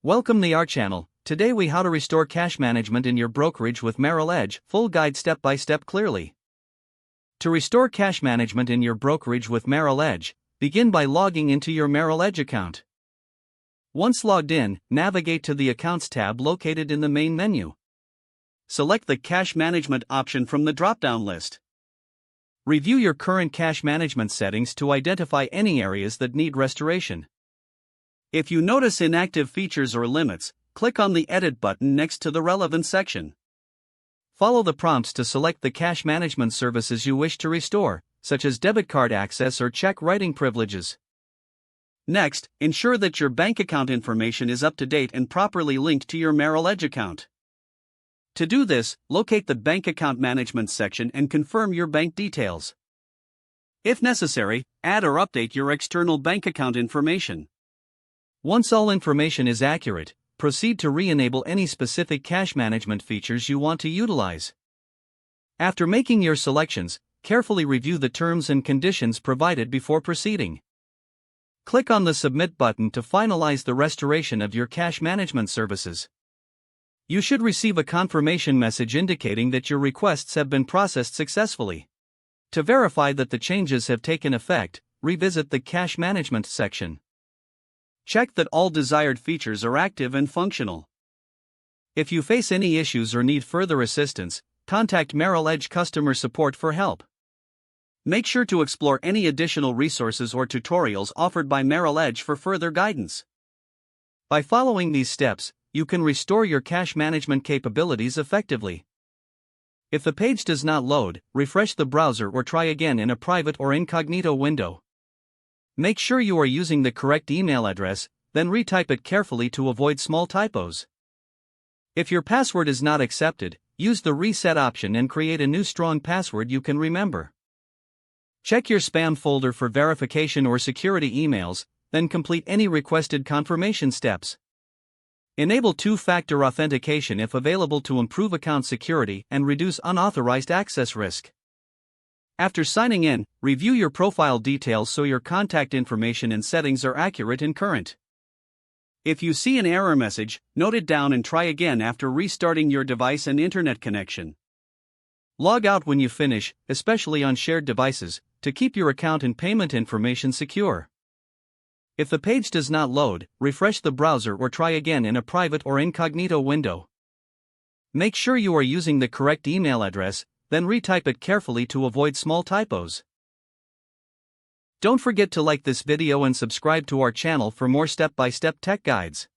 Welcome to our channel. Today we how to restore cash management in your brokerage with Merrill Edge, full guide step by step clearly. To restore cash management in your brokerage with Merrill Edge, begin by logging into your Merrill Edge account. Once logged in, navigate to the Accounts tab located in the main menu. Select the Cash Management option from the drop-down list. Review your current cash management settings to identify any areas that need restoration. If you notice inactive features or limits, click on the Edit button next to the relevant section. Follow the prompts to select the cash management services you wish to restore, such as debit card access or check writing privileges. Next, ensure that your bank account information is up to date and properly linked to your Merrill Edge account. To do this, locate the Bank Account Management section and confirm your bank details. If necessary, add or update your external bank account information. Once all information is accurate, proceed to re-enable any specific cash management features you want to utilize. After making your selections, carefully review the terms and conditions provided before proceeding. Click on the Submit button to finalize the restoration of your cash management services. You should receive a confirmation message indicating that your requests have been processed successfully. To verify that the changes have taken effect, revisit the Cash Management section. Check that all desired features are active and functional. If you face any issues or need further assistance, contact Merrill Edge customer support for help. Make sure to explore any additional resources or tutorials offered by Merrill Edge for further guidance. By following these steps, you can restore your cash management capabilities effectively. If the page does not load, refresh the browser or try again in a private or incognito window. Make sure you are using the correct email address, then retype it carefully to avoid small typos. If your password is not accepted, use the Reset option and create a new strong password you can remember. Check your spam folder for verification or security emails, then complete any requested confirmation steps. Enable two-factor authentication if available to improve account security and reduce unauthorized access risk. After signing in, review your profile details so your contact information and settings are accurate and current. If you see an error message, note it down and try again after restarting your device and internet connection. Log out when you finish, especially on shared devices, to keep your account and payment information secure. If the page does not load, refresh the browser or try again in a private or incognito window. Make sure you are using the correct email address, then retype it carefully to avoid small typos. Don't forget to like this video and subscribe to our channel for more step-by-step tech guides.